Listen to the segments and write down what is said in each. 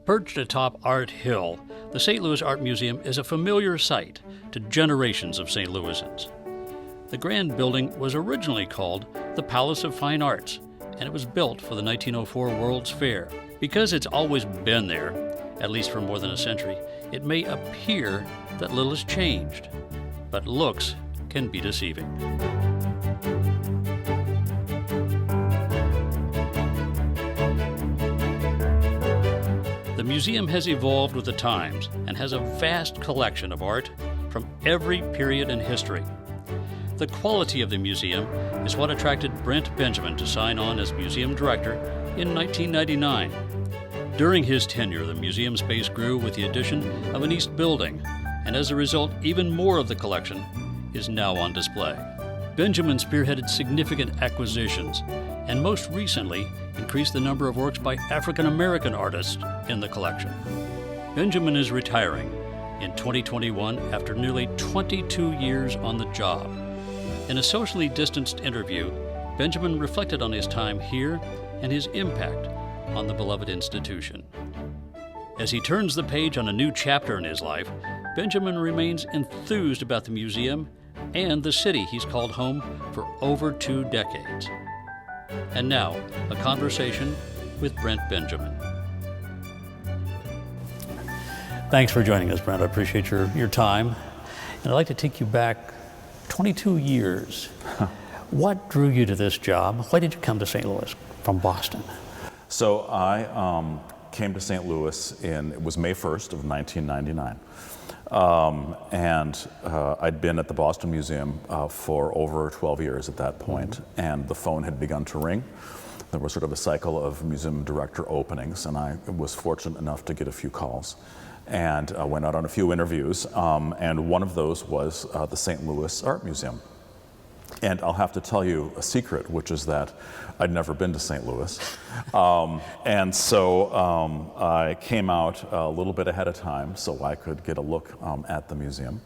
Perched atop Art Hill, the St. Louis Art Museum is a familiar sight to generations of St. Louisans. The grand building was originally called the Palace of Fine Arts, and it was built for the 1904 World's Fair. Because it's always been there, at least for more than a century, it may appear that little has changed, but looks can be deceiving. The museum has evolved with the times and has a vast collection of art from every period in history. The quality of the museum is what attracted Brent Benjamin to sign on as museum director in 1999. During his tenure, the museum space grew with the addition of an east building, and as a result, even more of the collection is now on display. Benjamin spearheaded significant acquisitions, and most recently increased the number of works by African American artists in the collection. Benjamin is retiring in 2021 after nearly 22 years on the job. In a socially distanced interview, Benjamin reflected on his time here and his impact on the beloved institution. As he turns the page on a new chapter in his life, Benjamin remains enthused about the museum and the city he's called home for over 2 decades. And now, a conversation with Brent Benjamin. Thanks for joining us, Brent. I appreciate your time. And I'd like to take you back 22 years. What drew you to this job? Why did you come to St. Louis from Boston? So I came to St. Louis it was May 1st of 1999. I'd been at the Boston Museum for over 12 years at that point, and the phone had begun to ring. There was sort of a cycle of museum director openings, and I was fortunate enough to get a few calls. And I went out on a few interviews, and one of those was the St. Louis Art Museum. And I'll have to tell you a secret, which is that I'd never been to St. Louis. And so I came out a little bit ahead of time so I could get a look at the museum.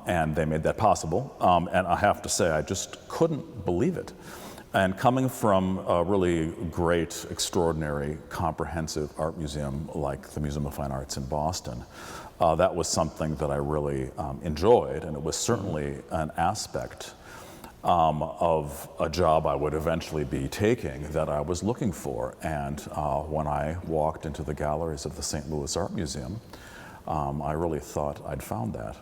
And they made that possible. And I have to say, I just couldn't believe it. And coming from a really great, extraordinary, comprehensive art museum like the Museum of Fine Arts in Boston, that was something that I really enjoyed, and it was certainly an aspect of a job I would eventually be taking that I was looking for. And when I walked into the galleries of the St. Louis Art Museum, I really thought I'd found that.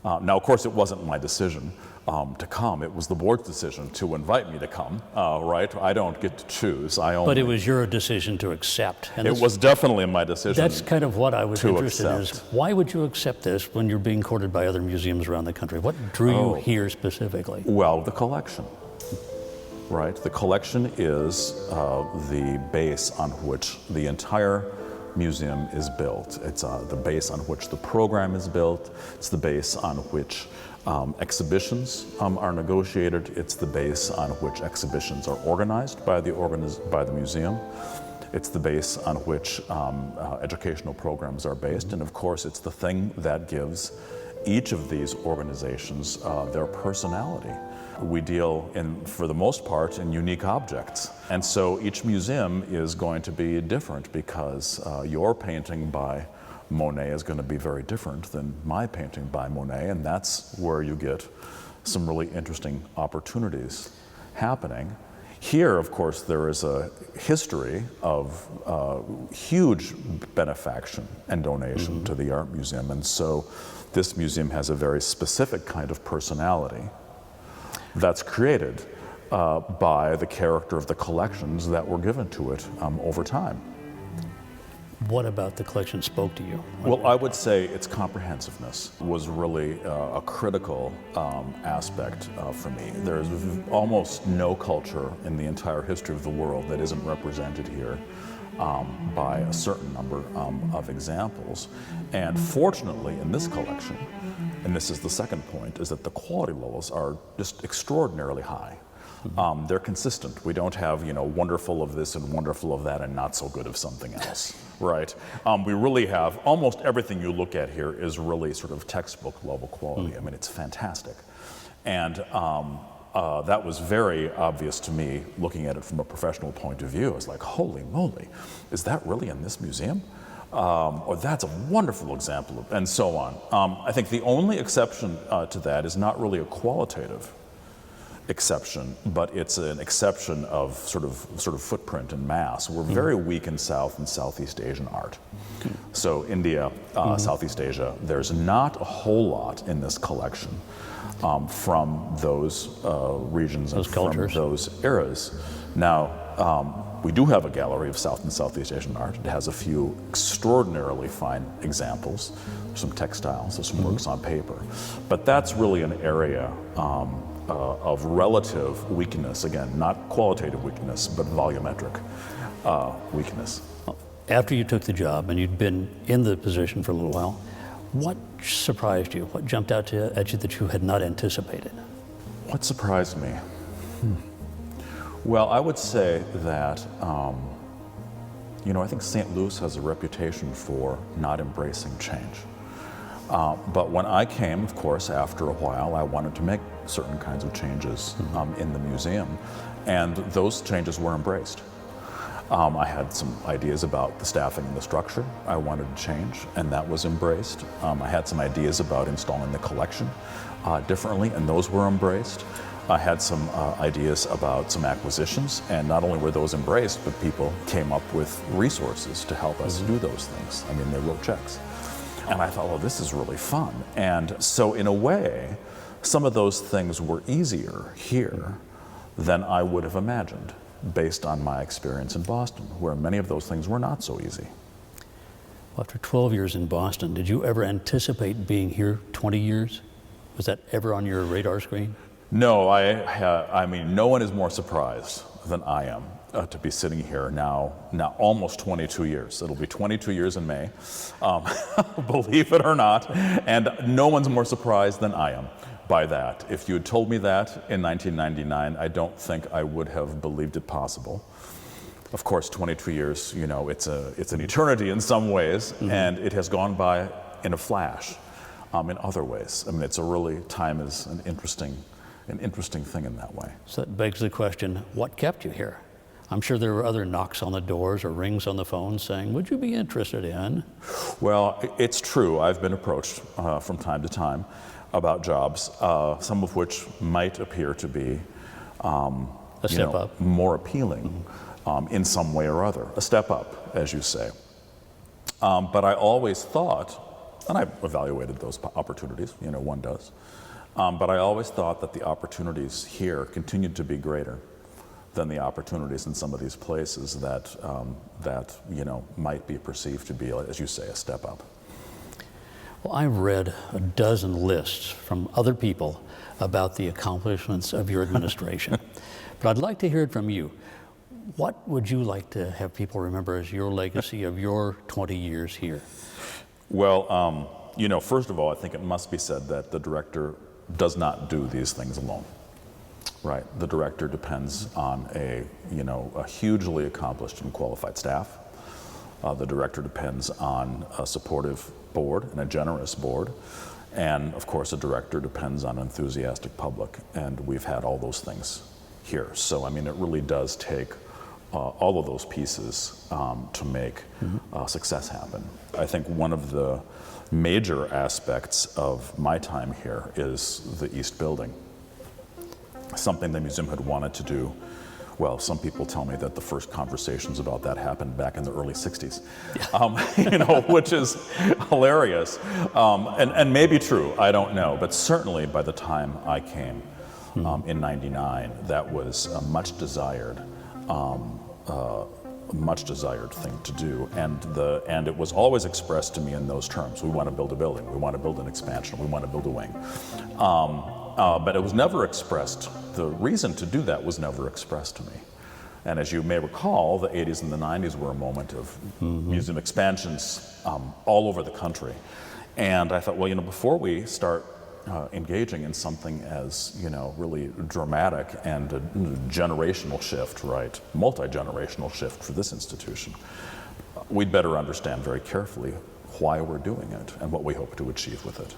Now, of course, it wasn't my decision to come. It was the board's decision to invite me to come, right? I don't get to choose. But it was your decision to accept. And it was definitely my decision. That's kind of what I was interested in. Accept. Why would you accept this when you're being courted by other museums around the country? What drew you here specifically? Well, the collection, right? The collection is the base on which the entire museum is built. It's the base on which the program is built. It's the base on which exhibitions are negotiated. It's the base on which exhibitions are organized by the museum. It's the base on which educational programs are based. And of course, it's the thing that gives each of these organizations their personality. We deal for the most part, in unique objects. And so each museum is going to be different because your painting by Monet is going to be very different than my painting by Monet, and that's where you get some really interesting opportunities happening. Here, of course, there is a history of huge benefaction and donation to the art museum, and so this museum has a very specific kind of personality that's created by the character of the collections that were given to it over time. What about the collection spoke to you? Well, I would say its comprehensiveness was really a critical aspect for me. There's almost no culture in the entire history of the world that isn't represented here by a certain number of examples. And fortunately, in this collection, and this is the second point, is that the quality levels are just extraordinarily high. They're consistent. We don't have, wonderful of this and wonderful of that and not so good of something else, right? We really have, almost everything you look at here is really sort of textbook level quality. I mean, it's fantastic. And That was very obvious to me looking at it from a professional point of view. I was like, holy moly, is that really in this museum? Or that's a wonderful example of, and so on. I think the only exception to that is not really a qualitative exception, but it's an exception of sort of footprint and mass. We're very weak in South and Southeast Asian art. So India, Southeast Asia, there's not a whole lot in this collection from those regions and cultures. from those eras. Now, we do have a gallery of South and Southeast Asian art. It has a few extraordinarily fine examples, some textiles, there's some works on paper. But that's really an area of relative weakness, again, not qualitative weakness, but volumetric weakness. After you took the job and you'd been in the position for a little while, what surprised you? What jumped out at you that you had not anticipated? What surprised me? Well, I would say that, I think St. Louis has a reputation for not embracing change. But when I came, of course, after a while, I wanted to make certain kinds of changes in the museum, and those changes were embraced. I had some ideas about the staffing and the structure I wanted to change, and that was embraced. I had some ideas about installing the collection differently, and those were embraced. I had some ideas about some acquisitions, and not only were those embraced, but people came up with resources to help us do those things. I mean, they wrote checks. And I thought, well, this is really fun. And so in a way, some of those things were easier here than I would have imagined, based on my experience in Boston, where many of those things were not so easy. After 12 years in Boston, did you ever anticipate being here 20 years? Was that ever on your radar screen? No, I mean, no one is more surprised than I am to be sitting here now almost 22 years. It'll be 22 years in May, believe it or not, and no one's more surprised than I am by that. If you had told me that in 1999, I don't think I would have believed it possible. Of course, 22 years, it's an eternity in some ways, and it has gone by in a flash in other ways. I mean, time is an interesting thing in that way. So that begs the question, what kept you here? I'm sure there were other knocks on the doors or rings on the phone saying, would you be interested in? Well, it's true. I've been approached from time to time about jobs, some of which might appear to be a step up. More appealing in some way or other. A step up, as you say. But I always thought, and I evaluated those opportunities, one does, but I always thought that the opportunities here continued to be greater than the opportunities in some of these places that might be perceived to be, as you say, a step up. Well, I've read a dozen lists from other people about the accomplishments of your administration, but I'd like to hear it from you. What would you like to have people remember as your legacy of your 20 years here? Well, first of all, I think it must be said that the director does not do these things alone. Right. The director depends on a hugely accomplished and qualified staff. The director depends on a supportive board and a generous board. And of course, a director depends on an enthusiastic public. And we've had all those things here. So, I mean, it really does take all of those pieces to make success happen. I think one of the major aspects of my time here is the East Building. Something the museum had wanted to do. Well, some people tell me that the first conversations about that happened back in the early 60s, which is hilarious, and maybe true, I don't know, but certainly by the time I came in '99, that was a much desired thing to do, and it was always expressed to me in those terms. We want to build a building, we want to build an expansion, we want to build a wing. But it was never expressed, the reason to do that was never expressed to me. And as you may recall, the 80s and the 90s were a moment of museum expansions all over the country. And I thought, well, before we start engaging in something as, really dramatic and a generational shift, right, multi-generational shift for this institution, we'd better understand very carefully why we're doing it and what we hope to achieve with it.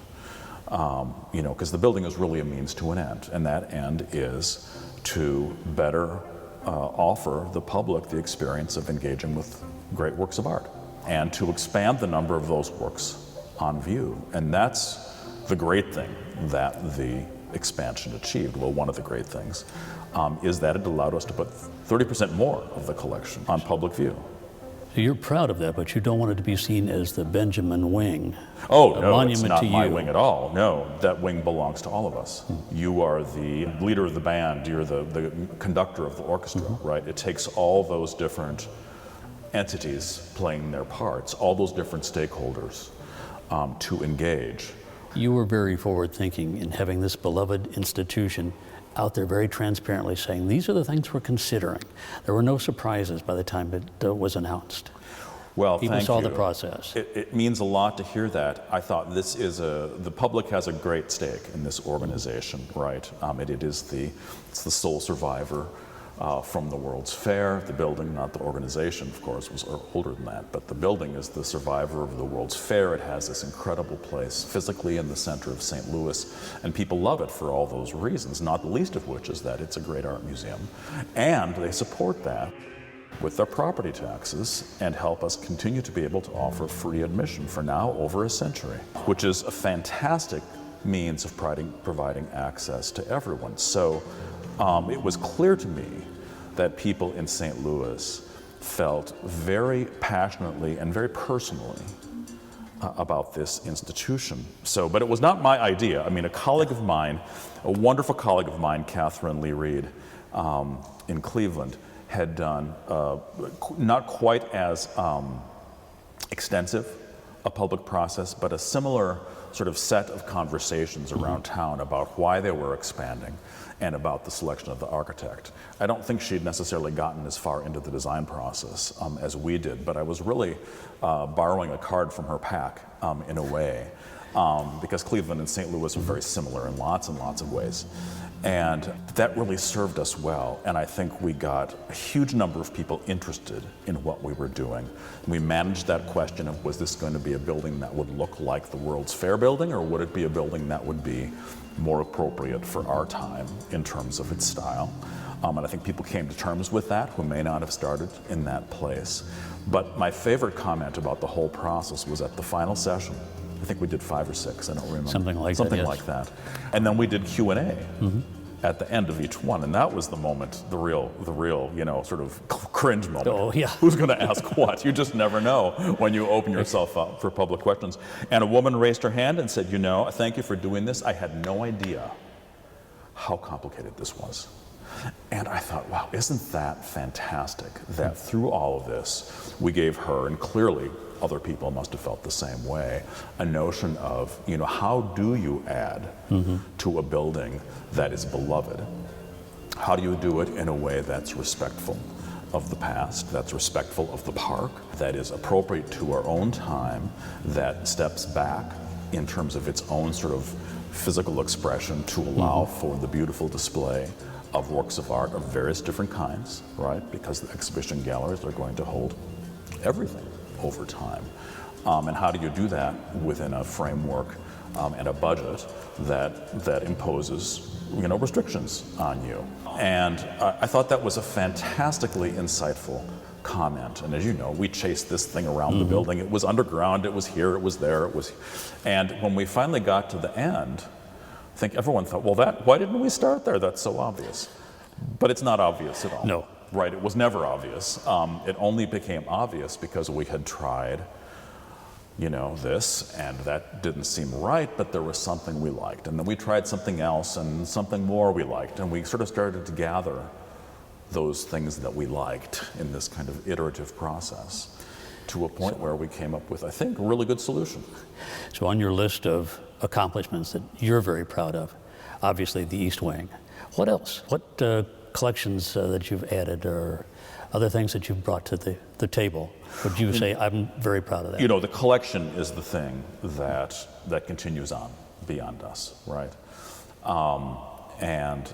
Because the building is really a means to an end, and that end is to better offer the public the experience of engaging with great works of art, and to expand the number of those works on view. And that's the great thing that the expansion achieved. Well, one of the great things is that it allowed us to put 30% more of the collection on public view. So you're proud of that, but you don't want it to be seen as the Benjamin wing. Oh, a no, monument it's not to my you. wing at all. No, that wing belongs to all of us. You are the leader of the band, you're the conductor of the orchestra, right? It takes all those different entities playing their parts, all those different stakeholders to engage. You were very forward-thinking in having this beloved institution out there very transparently saying, these are the things we're considering. There were no surprises by the time it was announced. Well, People thank saw you. the process. It means a lot to hear that. I thought the public has a great stake in this organization, right? It's the sole survivor from the World's Fair. The building, not the organization, of course, was older than that, but the building is the survivor of the World's Fair. It has this incredible place physically in the center of St. Louis, and people love it for all those reasons, not the least of which is that it's a great art museum. And they support that with their property taxes and help us continue to be able to offer free admission for now over a century, which is a fantastic means of providing access to everyone. So it was clear to me that people in St. Louis felt very passionately and very personally about this institution. But it was not my idea. I mean, a colleague of mine, a wonderful colleague of mine, Catherine Lee Reed, in Cleveland, had done not quite as extensive a public process, but a similar sort of set of conversations around town about why they were expanding and about the selection of the architect. I don't think she'd necessarily gotten as far into the design process as we did, but I was really borrowing a card from her pack in a way, because Cleveland and St. Louis were very similar in lots and lots of ways. And that really served us well, and I think we got a huge number of people interested in what we were doing. We managed that question of, was this going to be a building that would look like the World's Fair building, or would it be a building that would be more appropriate for our time in terms of its style? And I think people came to terms with that who may not have started in that place. But my favorite comment about the whole process was at the final session. I think we did 5 or 6, I don't remember. Something like that. And then we did Q&A at the end of each one, and that was the moment, the real, sort of cringe moment. Oh, yeah. Who's going to ask what? You just never know when you open yourself up for public questions. And a woman raised her hand and said, thank you for doing this. I had no idea how complicated this was. And I thought, wow, isn't that fantastic that through all of this, we gave her, and clearly other people must have felt the same way, a notion of, how do you add to a building that is beloved? How do you do it in a way that's respectful of the past, that's respectful of the park, that is appropriate to our own time, that steps back in terms of its own sort of physical expression to allow for the beautiful display of works of art of various different kinds, right? Because the exhibition galleries are going to hold everything over time. And how do you do that within a framework and a budget that imposes restrictions on you? And I thought that was a fantastically insightful comment. And as you know, we chased this thing around the building. It was underground, it was here, it was there, and when we finally got to the end, I think everyone thought, well, why didn't we start there? That's so obvious. But it's not obvious at all. No. Right, it was never obvious. It only became obvious because we had tried, this, and that didn't seem right, but there was something we liked. And then we tried something else and something more we liked. And we sort of started to gather those things that we liked in this kind of iterative process to a point where we came up with, I think, a really good solution. So on your list of accomplishments that you're very proud of, obviously the East Wing. What else? What collections that you've added or other things that you've brought to the table would you say, I'm very proud of that? The collection is the thing that continues on beyond us, right? And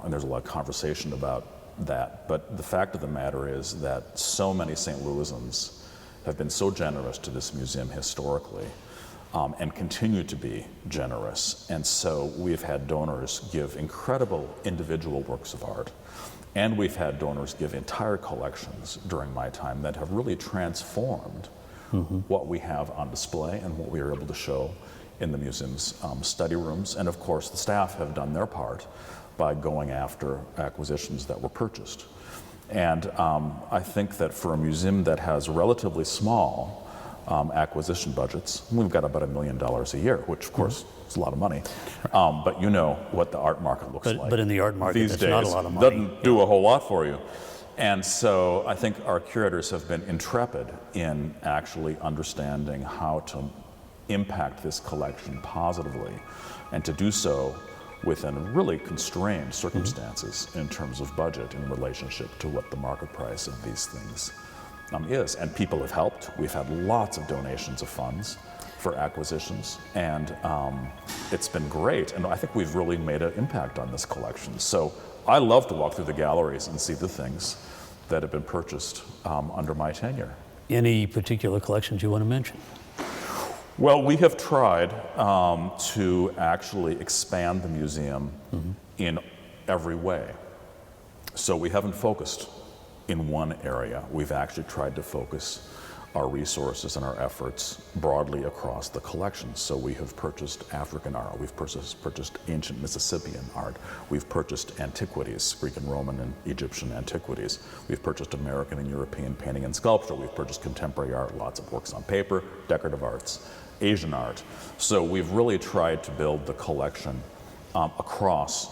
there's a lot of conversation about that. But the fact of the matter is that so many St. Louisans have been so generous to this museum historically and continue to be generous. And so we've had donors give incredible individual works of art, and we've had donors give entire collections during my time that have really transformed what we have on display and what we are able to show in the museum's study rooms. And of course, the staff have done their part by going after acquisitions that were purchased. And I think that for a museum that has relatively small acquisition budgets, we've got about $1 million a year, which of course is a lot of money. But you know what the art market looks like. But in the art market, these that's days, not a lot of money. Doesn't do a whole lot for you. And so I think our curators have been intrepid in actually understanding how to impact this collection positively, and to do so within really constrained circumstances in terms of budget in relationship to what the market price of these things is. And people have helped. We've had lots of donations of funds for acquisitions, and it's been great. And I think we've really made an impact on this collection. So I love to walk through the galleries and see the things that have been purchased under my tenure. Any particular collections you want to mention? Well, we have tried to actually expand the museum in every way. So we haven't focused in one area. We've actually tried to focus our resources and our efforts broadly across the collection. So we have purchased African art, we've purchased ancient Mississippian art, we've purchased antiquities, Greek and Roman and Egyptian antiquities, we've purchased American and European painting and sculpture, we've purchased contemporary art, lots of works on paper, decorative arts, Asian art. So we've really tried to build the collection across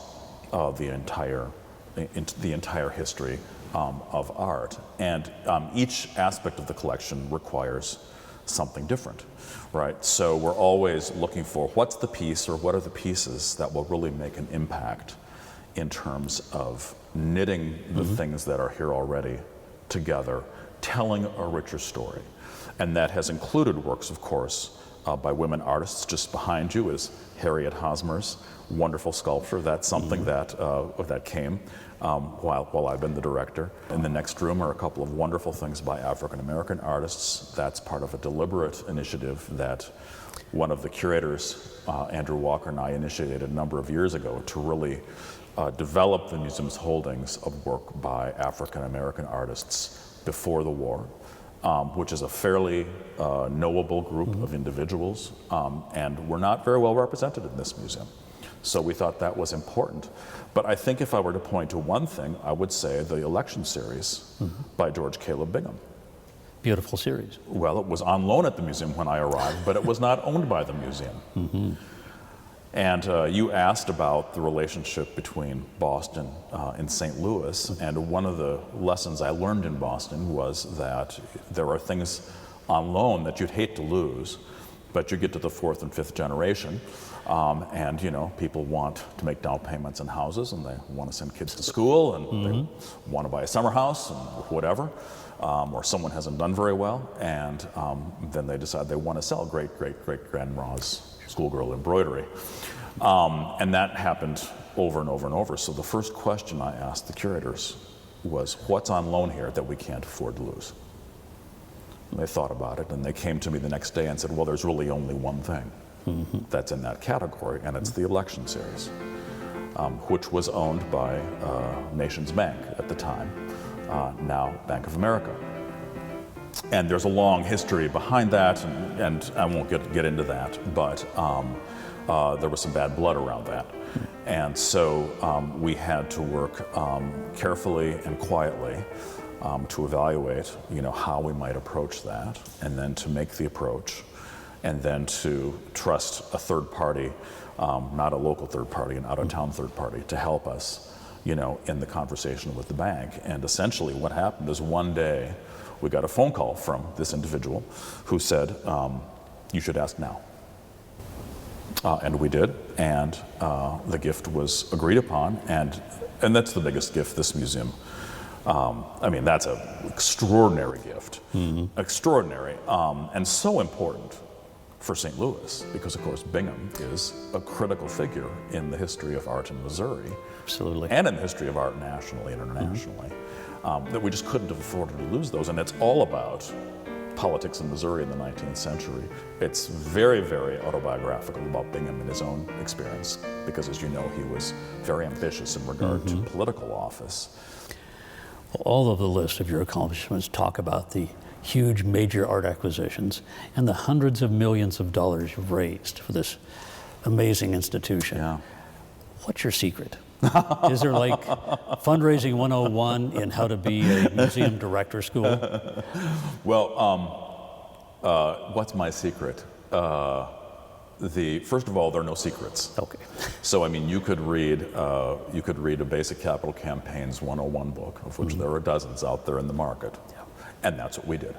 the entire history of art. And each aspect of the collection requires something different, right? So we're always looking for what's the piece, or what are the pieces that will really make an impact in terms of knitting the things that are here already together, telling a richer story. And that has included works, of course, by women artists. Just behind you is Harriet Hosmer's wonderful sculpture. That's something that came while I've been the director. In the next room are a couple of wonderful things by African American artists. That's part of a deliberate initiative that one of the curators, Andrew Walker, and I initiated a number of years ago to really develop the museum's holdings of work by African American artists before the war, which is a fairly knowable group of individuals, and we're not very well represented in this museum. So we thought that was important. But I think if I were to point to one thing, I would say the election series by George Caleb Bingham. Beautiful series. Well, it was on loan at the museum when I arrived, but it was not owned by the museum. And you asked about the relationship between Boston and St. Louis, and one of the lessons I learned in Boston was that there are things on loan that you'd hate to lose, but you get to the fourth and fifth generation, and you know, people want to make down payments on houses, and they want to send kids to school, and they want to buy a summer house, and whatever, or someone hasn't done very well, and then they decide they want to sell great-great-great-grandma's schoolgirl embroidery. And that happened over and over and over. So the first question I asked the curators was, what's on loan here that we can't afford to lose? And they thought about it, and they came to me the next day and said, well, there's really only one thing that's in that category, and it's the election series, which was owned by Nations Bank at the time, now Bank of America. And there's a long history behind that, and I won't get into that, but there was some bad blood around that. And so we had to work carefully and quietly to evaluate, you know, how we might approach that, and then to make the approach, and then to trust a third party, not a local third party, an out-of-town third party, to help us, you know, in the conversation with the bank. And essentially what happened is one day we got a phone call from this individual who said, you should ask now. And we did, and the gift was agreed upon, and that's the biggest gift this museum. I mean, that's an extraordinary gift, extraordinary, and so important for St. Louis, because of course Bingham is a critical figure in the history of art in Missouri. Absolutely. And in the history of art nationally and internationally, that we just couldn't have afforded to lose those. And it's all about politics in Missouri in the 19th century. It's very, very autobiographical about Bingham and his own experience, because as you know, he was very ambitious in regard to political office. All of the list of your accomplishments talk about the huge major art acquisitions and the hundreds of millions of dollars you've raised for this amazing institution. Yeah. What's your secret? Is there like fundraising 101 in how to be a museum director school? Well, what's my secret? First of all, there are no secrets. Okay. So I mean, you could read a Basic Capital Campaigns 101 book, of which there are dozens out there in the market, and that's what we did.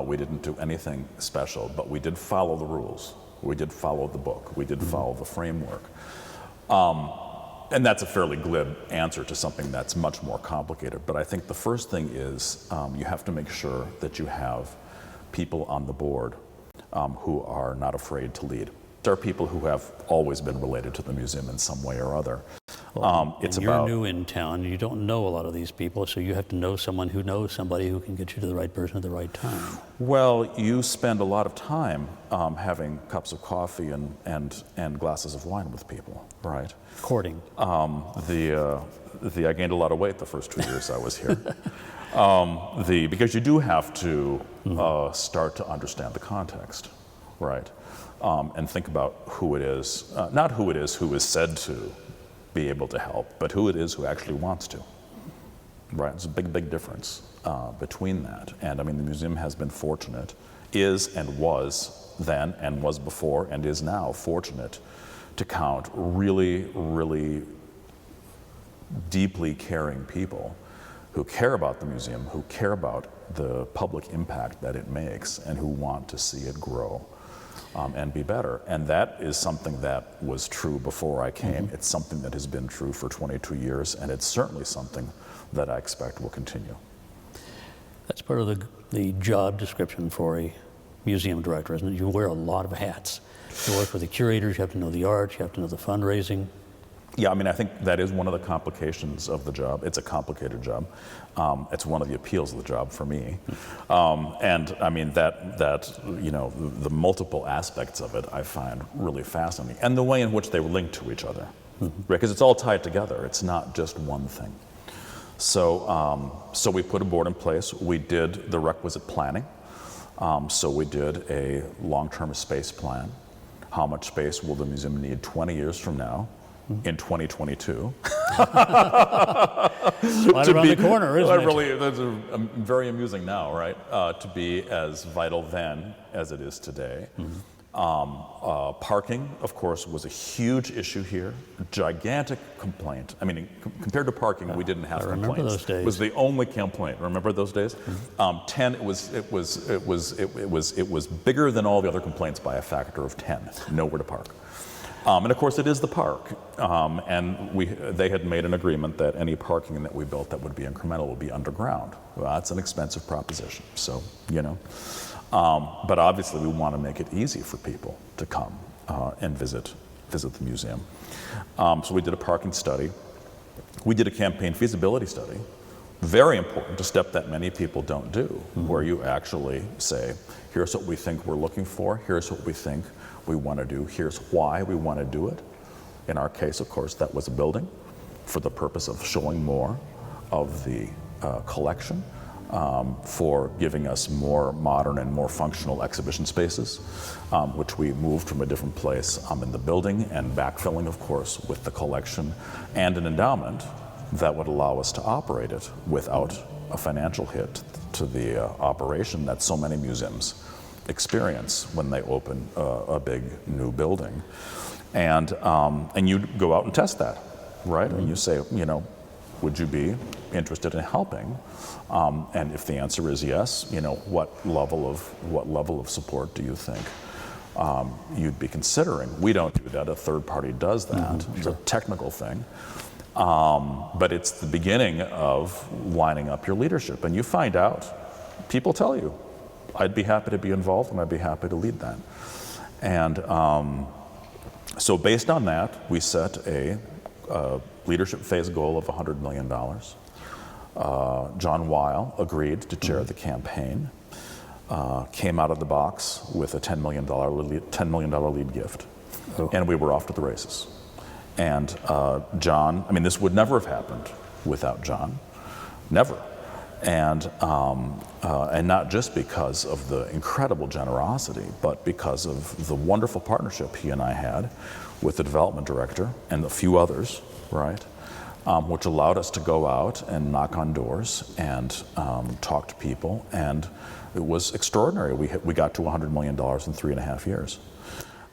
We didn't do anything special, but we did follow the rules. We did follow the book. We did follow the framework. And that's a fairly glib answer to something that's much more complicated. But I think the first thing is you have to make sure that you have people on the board who are not afraid to lead. There are people who have always been related to the museum in some way or other. You're new in town, you don't know a lot of these people, so you have to know someone who knows somebody who can get you to the right person at the right time. Well, you spend a lot of time having cups of coffee and glasses of wine with people, right? Courting. I gained a lot of weight the first 2 years I was here. Because you do have to start to understand the context, right? And think about who it is, not who it is who is said to be able to help, but who it is who actually wants to, right? There's a big, big difference between that. And I mean, the museum has been fortunate, is and was then and was before and is now fortunate to count really, really deeply caring people who care about the museum, who care about the public impact that it makes, and who want to see it grow and be better. And that is something that was true before I came. It's something that has been true for 22 years, and it's certainly something that I expect will continue. That's part of the job description for a museum director, isn't it? You wear a lot of hats. You work with the curators, you have to know the art, you have to know the fundraising. Yeah, I mean, I think that is one of the complications of the job. It's a complicated job. It's one of the appeals of the job for me. And I mean, the multiple aspects of it I find really fascinating. And the way in which they link to each other, right? Because it's all tied together. It's not just one thing. So we put a board in place. We did the requisite planning. So we did a long-term space plan. How much space will the museum need 20 years from now? In 2022. Right around the corner, isn't it? Really, that's very amusing now, right? To be as vital then as it is today. Parking, of course, was a huge issue here. A gigantic complaint. I mean, compared to parking, we didn't have complaints. I remember those days. It was the only complaint. Remember those days? 10. It was bigger than all the other complaints by a factor of 10. Nowhere to park. And of course, it is the park. And they had made an agreement that any parking that we built that would be incremental would be underground. Well, that's an expensive proposition. So, you know. But obviously, we want to make it easy for people to come and visit the museum. So we did a parking study. We did a campaign feasibility study. Very important, a step that many people don't do, where you actually say, here's what we think we're looking for, here's what we think we want to do, here's why we want to do it. In our case, of course, that was a building for the purpose of showing more of the collection, for giving us more modern and more functional exhibition spaces, which we moved from a different place in the building, and backfilling, of course, with the collection and an endowment that would allow us to operate it without a financial hit to the operation that so many museums experience when they open a big new building. And you go out and test that, right? And you say, you know, would you be interested in helping? And if the answer is yes, you know, what level of support do you think you'd be considering? We don't do that. A third party does that. It's a technical thing. But it's the beginning of lining up your leadership. And you find out, people tell you, I'd be happy to be involved and I'd be happy to lead that. And so based on that, we set a leadership phase goal of $100 million. John Weil agreed to chair the campaign. came out of the box with a $10 million lead gift. Oh. And we were off to the races. And John, I mean, this would never have happened without John, never. And not just because of the incredible generosity, but because of the wonderful partnership he and I had with the development director and a few others, right? Which allowed us to go out and knock on doors and talk to people, and it was extraordinary. We got to $100 million in 3.5 years.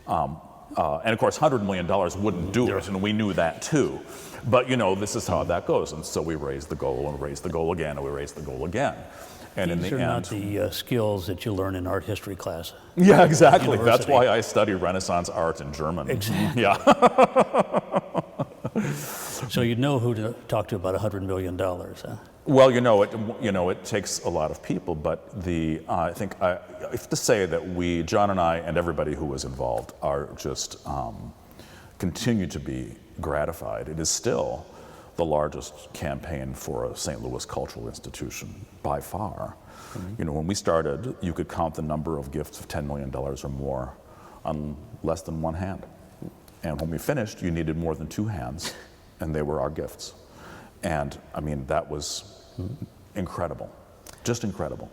And of course, $100 million wouldn't do it, and we knew that too. But this is how that goes. And so we raised the goal and raised the goal again, and we raised the goal again. And in the end, not the skills that you learn in art history class. Yeah, exactly. University. That's why I study Renaissance art in German. Exactly. Yeah. So you know who to talk to about $100 million, huh? Well, it takes a lot of people, but I think I have to say that John and I and everybody who was involved are just continue to be gratified. It is still the largest campaign for a St. Louis cultural institution by far. Mm-hmm. When we started, you could count the number of gifts of $10 million or more on less than one hand. And when we finished, you needed more than two hands, and they were our gifts. And I mean, that was incredible, just incredible.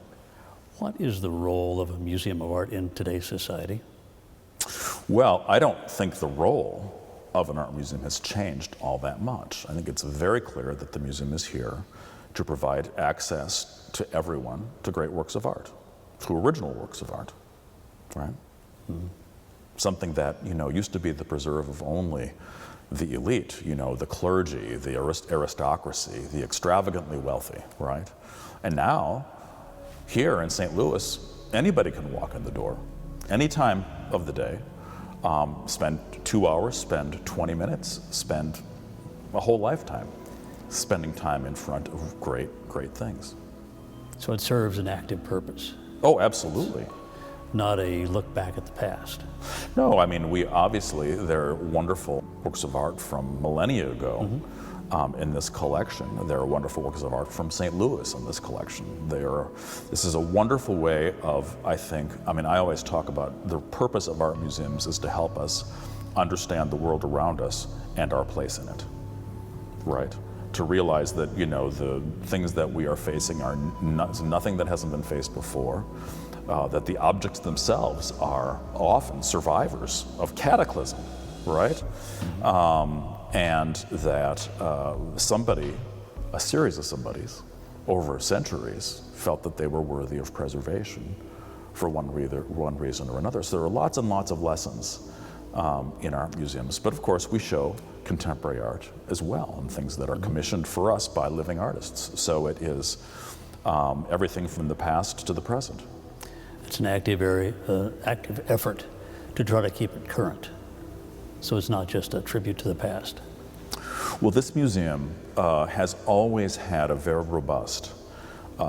What is the role of a museum of art in today's society? Well, I don't think the role of an art museum has changed all that much. I think it's very clear that the museum is here to provide access to everyone to great works of art, to original works of art, right? Mm-hmm. Something that, used to be the preserve of only the elite, the clergy, the aristocracy, the extravagantly wealthy, right? And now, here in St. Louis, anybody can walk in the door, any time of the day, spend 2 hours, spend 20 minutes, spend a whole lifetime spending time in front of great, great things. So it serves an active purpose. Oh, absolutely. Not a look back at the past. No, I mean, there are wonderful works of art from millennia ago in this collection. There are wonderful works of art from St. Louis in this collection. This is a wonderful way of, I always talk about the purpose of art museums is to help us understand the world around us and our place in it, right? To realize that, the things that we are facing are nothing that hasn't been faced before. That the objects themselves are often survivors of cataclysm, right? Mm-hmm. And that a series of somebodies over centuries felt that they were worthy of preservation for one reason or another. So there are lots and lots of lessons in art museums. But of course, we show contemporary art as well, and things that are commissioned for us by living artists. So it is everything from the past to the present. It's an active effort to try to keep it current. So it's not just a tribute to the past. Well, this museum has always had a very robust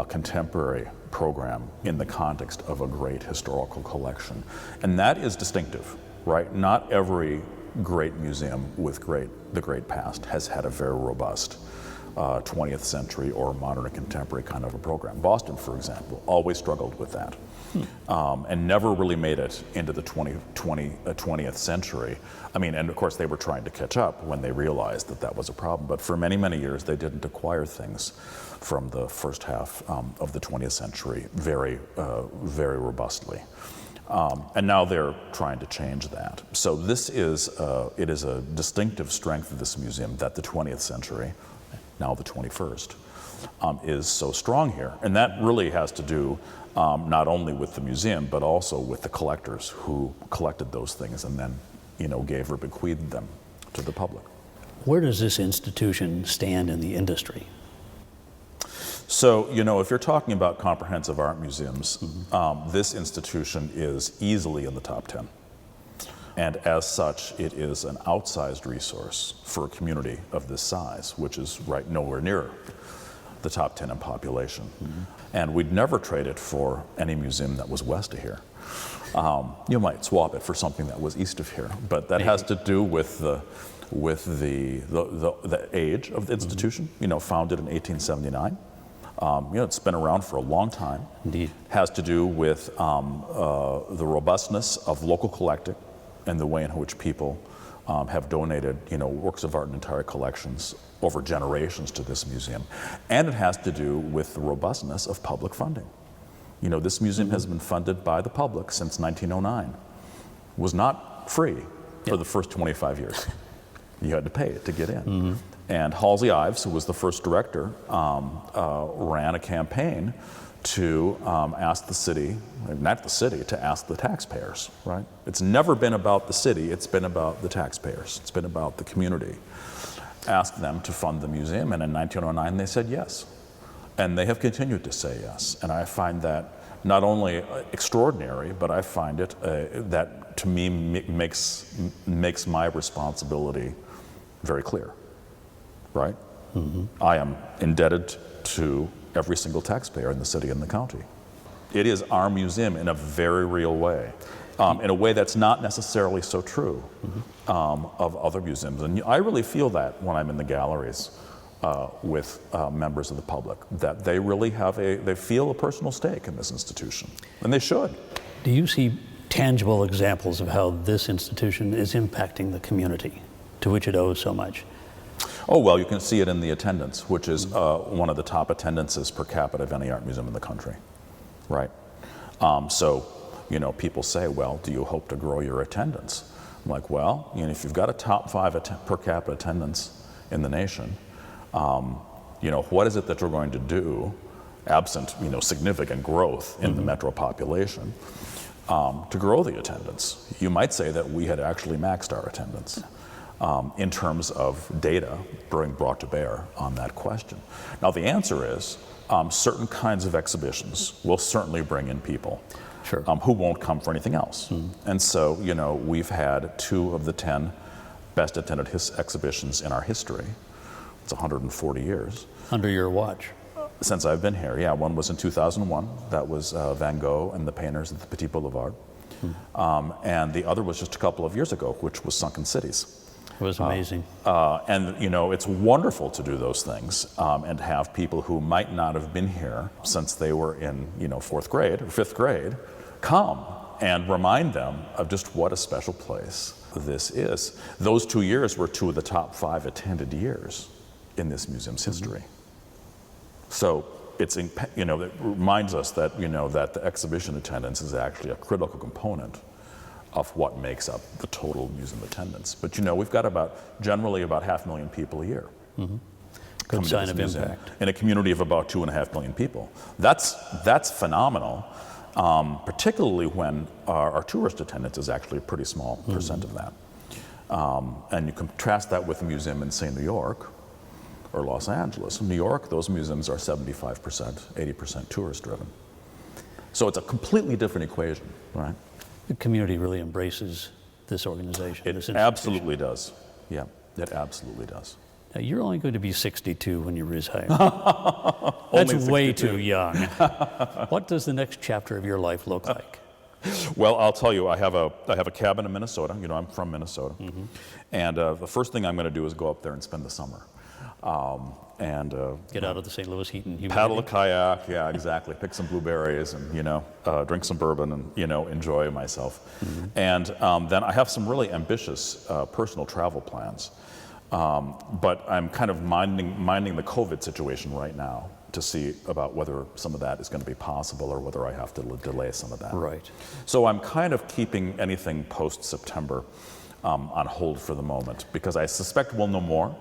contemporary program in the context of a great historical collection. And that is distinctive, right? Not every great museum with the great past has had a very robust 20th century or modern and contemporary kind of a program. Boston, for example, always struggled with that. And never really made it into the 20th century. And of course they were trying to catch up when they realized that was a problem. But for many, many years they didn't acquire things from the first half of the 20th century very, very robustly. And now they're trying to change that. So it is a distinctive strength of this museum that the 20th century, now the 21st, is so strong here. And that really has to do not only with the museum, but also with the collectors who collected those things and then, gave or bequeathed them to the public. Where does this institution stand in the industry? So, if you're talking about comprehensive art museums, this institution is easily in the top 10. And as such, it is an outsized resource for a community of this size, which is right nowhere near the top 10 in population. Mm-hmm. And we'd never trade it for any museum that was west of here. You might swap it for something that was east of here, but that has to do with the age of the institution, founded in 1879. It's been around for a long time. Indeed. Has to do with the robustness of local collecting and the way in which people have donated, works of art and entire collections over generations to this museum. And it has to do with the robustness of public funding. This museum has been funded by the public since 1909. Was not free for the first 25 years. You had to pay it to get in. And Halsey Ives, who was the first director, ran a campaign to ask the city, not the city, to ask the taxpayers, right? It's never been about the city, it's been about the taxpayers. It's been about the community. Asked them to fund the museum, and in 1909 they said yes. And they have continued to say yes. And I find that not only extraordinary, but I find it that to me makes my responsibility very clear, right? I am indebted to every single taxpayer in the city and the county. It is our museum in a very real way, in a way that's not necessarily so true of other museums. And I really feel that when I'm in the galleries with members of the public, that they really they feel a personal stake in this institution, and they should. Do you see tangible examples of how this institution is impacting the community to which it owes so much? Oh, well, you can see it in the attendance, which is one of the top attendances per capita of any art museum in the country, right? So, people say, well, do you hope to grow your attendance? I'm like, well, if you've got a top 5 per capita attendance in the nation, what is it that you're going to do, absent, significant growth in the metro population, to grow the attendance? You might say that we had actually maxed our attendance. In terms of data being brought to bear on that question. Now the answer is certain kinds of exhibitions will certainly bring in people who won't come for anything else. And so, we've had 2 of the 10 best attended exhibitions in our history. It's 140 years. Under your watch? Since I've been here, yeah. One was in 2001. That was Van Gogh and the painters at the Petit Boulevard. And the other was just a couple of years ago, which was Sunken Cities. It was amazing. And it's wonderful to do those things and have people who might not have been here since they were in 4th grade or 5th grade come and remind them of just what a special place this is. Those 2 years were 2 of the top 5 attended years in this museum's history. So it reminds us that that the exhibition attendance is actually a critical component of what makes up the total museum attendance. But we've got generally about 500,000 people a year. Good sign of impact. In a community of about 2.5 million people. That's phenomenal, particularly when our tourist attendance is actually a pretty small percent of that. And you contrast that with a museum in, say, New York or Los Angeles. In New York, those museums are 75%, 80% tourist driven. So it's a completely different equation, right? The community really embraces this organization. It absolutely does. Yeah, it absolutely does. Now, you're only going to be 62 when you retire. That's way too young. What does the next chapter of your life look like? Well, I'll tell you, I have a cabin in Minnesota. I'm from Minnesota. And the first thing I'm going to do is go up there and spend the summer. And get out of the St. Louis heat and humidity. Paddle a kayak, yeah, exactly. Pick some blueberries and drink some bourbon and enjoy myself. And then I have some really ambitious personal travel plans, but I'm kind of minding the COVID situation right now to see about whether some of that is going to be possible or whether I have to delay some of that. Right. So I'm kind of keeping anything post-September on hold for the moment because I suspect we'll know more.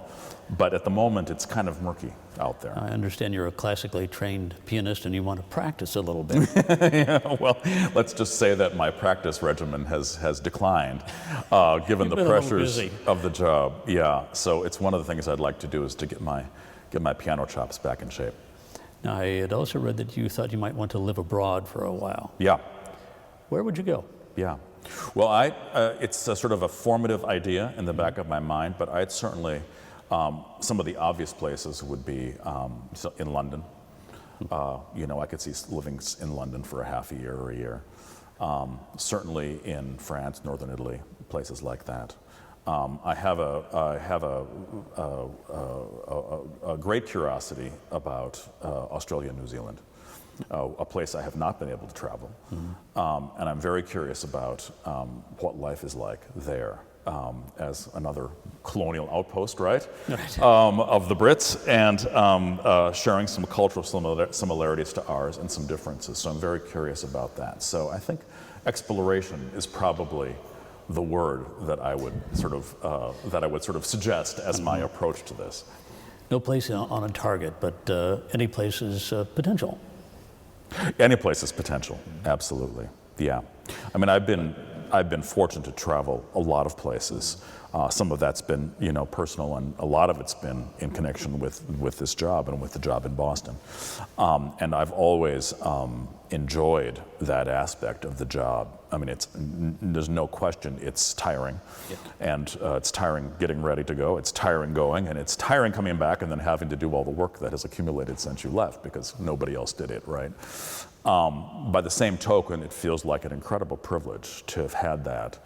But at the moment, it's kind of murky out there. I understand you're a classically trained pianist and you want to practice a little bit. Yeah, well, let's just say that my practice regimen has declined, given the pressures of the job. Yeah, so it's one of the things I'd like to do is to get my piano chops back in shape. Now, I had also read that you thought you might want to live abroad for a while. Yeah. Where would you go? Yeah. Well, it's a sort of a formative idea in the back of my mind, but I'd certainly... some of the obvious places would be in London. I could see living in London for a half a year or a year. Certainly in France, northern Italy, places like that. I have a great curiosity about Australia and New Zealand, a place I have not been able to travel. And I'm very curious about what life is like there as another colonial outpost, right? Of the Brits, and sharing some cultural similarities to ours and some differences. So I'm very curious about that. So I think exploration is probably the word that I would sort of suggest as my approach to this. No place on a target, but any place is potential. Any place is potential, absolutely. Yeah, I mean, I've been fortunate to travel a lot of places. Some of that's been, personal, and a lot of it's been in connection with this job and with the job in Boston. And I've always enjoyed that aspect of the job. I mean, there's no question it's tiring, and it's tiring getting ready to go. It's tiring going, and it's tiring coming back and then having to do all the work that has accumulated since you left because nobody else did it, right? By the same token, it feels like an incredible privilege to have had that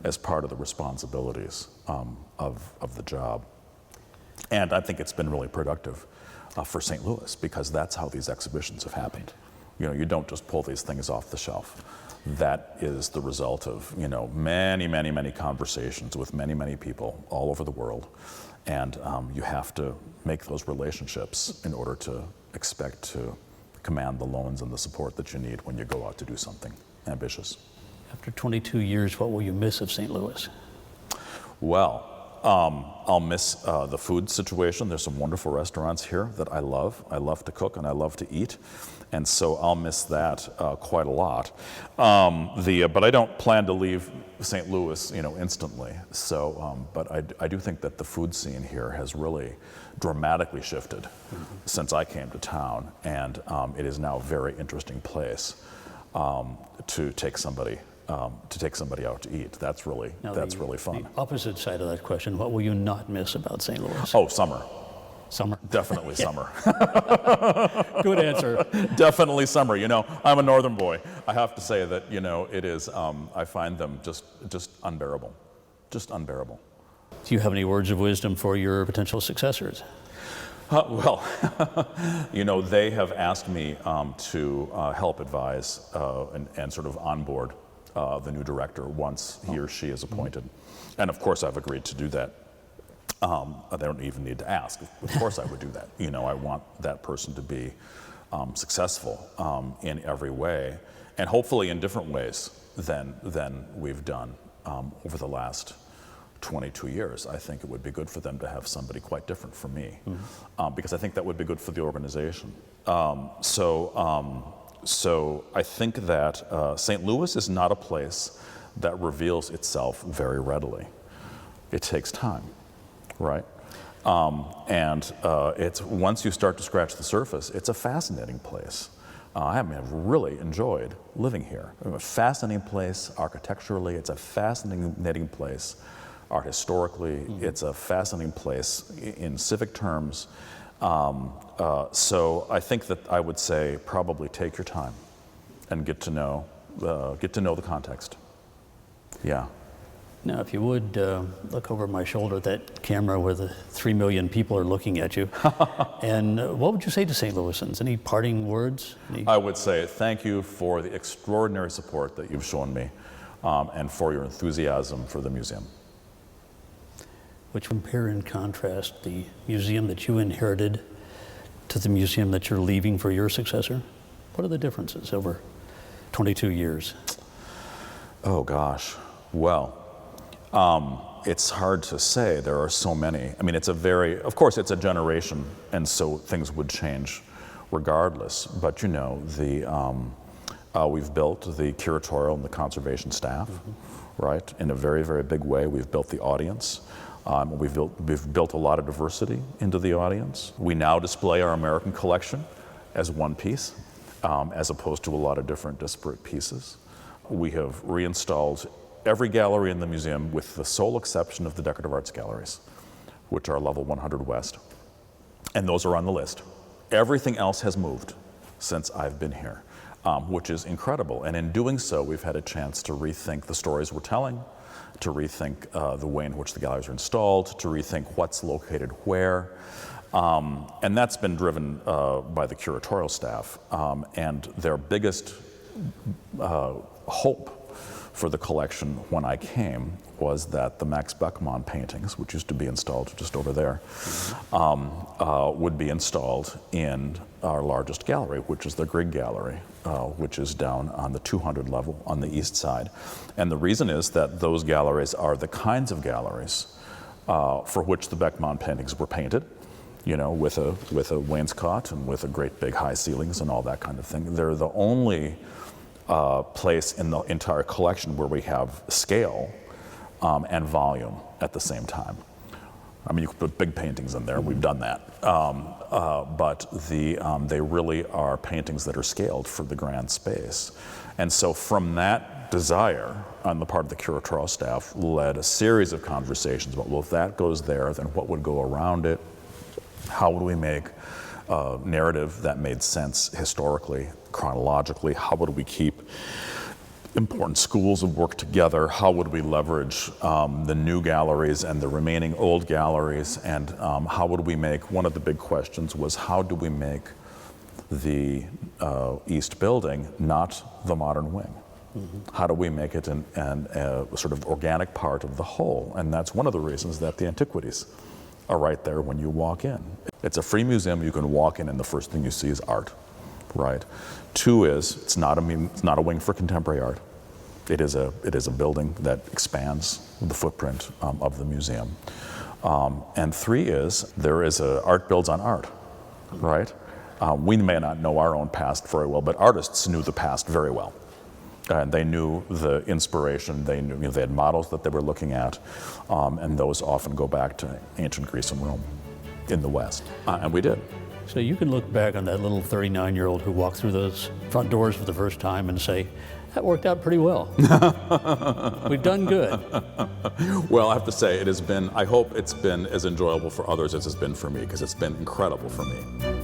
as part of the responsibilities of the job. And I think it's been really productive for St. Louis because that's how these exhibitions have happened. You don't just pull these things off the shelf. That is the result of, many, many, many conversations with many, many people all over the world. And you have to make those relationships in order to expect to command the loans and the support that you need when you go out to do something ambitious. After 22 years, what will you miss of St. Louis? Well, I'll miss the food situation. There's some wonderful restaurants here that I love. I love to cook and I love to eat. And so I'll miss that quite a lot. But I don't plan to leave St. Louis, instantly. So, but I do think that the food scene here has really dramatically shifted since I came to town, and it is now a very interesting place to take somebody out to eat. That's really fun. The opposite side of that question: what will you not miss about St. Louis? Oh, summer. Summer. Definitely summer. Good answer. Definitely summer. I'm a northern boy. I have to say that, it is, I find them just unbearable. Just unbearable. Do you have any words of wisdom for your potential successors? Well, they have asked me to help advise and sort of onboard the new director once he or she is appointed. And of course I've agreed to do that. I don't even need to ask. Of course I would do that. I want that person to be successful in every way, and hopefully in different ways than we've done over the last 22 years. I think it would be good for them to have somebody quite different from me, because I think that would be good for the organization. So I think that St. Louis is not a place that reveals itself very readily. It takes time. Right, and it's once you start to scratch the surface, it's a fascinating place. I have really enjoyed living here. A fascinating place architecturally. It's a fascinating place art historically. It's a fascinating place in civic terms. So I think that I would say probably take your time and get to know the context. Yeah. Now, if you would look over my shoulder at that camera where the 3 million people are looking at you, and what would you say to St. Louisans? Any parting words? I would say thank you for the extraordinary support that you've shown me, and for your enthusiasm for the museum. Would you compare and contrast the museum that you inherited to the museum that you're leaving for your successor? What are the differences over 22 years? Oh gosh, well. It's hard to say. There are so many. I mean, of course, it's a generation, and so things would change regardless. But we've built the curatorial and the conservation staff, right? In a very, very big way. We've built the audience. We've built a lot of diversity into the audience. We now display our American collection as one piece, as opposed to a lot of different disparate pieces. We have reinstalled every gallery in the museum with the sole exception of the decorative arts galleries, which are level 100 West. And those are on the list. Everything else has moved since I've been here. which is incredible. And in doing so, we've had a chance to rethink the stories we're telling, to rethink the way in which the galleries are installed, to rethink what's located where. And that's been driven by the curatorial staff. And their biggest hope for the collection when I came was that the Max Beckmann paintings, which used to be installed just over there, would be installed in our largest gallery, which is the Grieg Gallery, which is down on the 200 level on the east side. And the reason is that those galleries are the kinds of galleries for which the Beckmann paintings were painted, you know, with a wainscot and with a great big high ceilings and all that kind of thing. They're the only place in the entire collection where we have scale and volume at the same time. I mean, you could put big paintings in there, we've done that. But they really are paintings that are scaled for the grand space. And so from that desire on the part of the curatorial staff led a series of conversations about, well, if that goes there, then what would go around it? How would we make a narrative that made sense historically, chronologically? How would we keep important schools of work together? How would we leverage the new galleries and the remaining old galleries? And how would we make, one of the big questions was, how do we make the East building not the modern wing? Mm-hmm. How do we make it a sort of organic part of the whole? And that's one of the reasons that the antiquities are right there when you walk in. It's a free museum. You can walk in and the first thing you see is art, right? Two is, it's not a wing for contemporary art. It is a building that expands the footprint of the museum. And three is, there is art builds on art, right? We may not know our own past very well, but artists knew the past very well. And they knew the inspiration, they knew, they had models that they were looking at, and those often go back to ancient Greece and Rome in the West, and we did. So you can look back on that little 39-year-old who walked through those front doors for the first time and say, that worked out pretty well. We've done good. Well, I have to say, it has been, I hope it's been as enjoyable for others as it's been for me, because it's been incredible for me.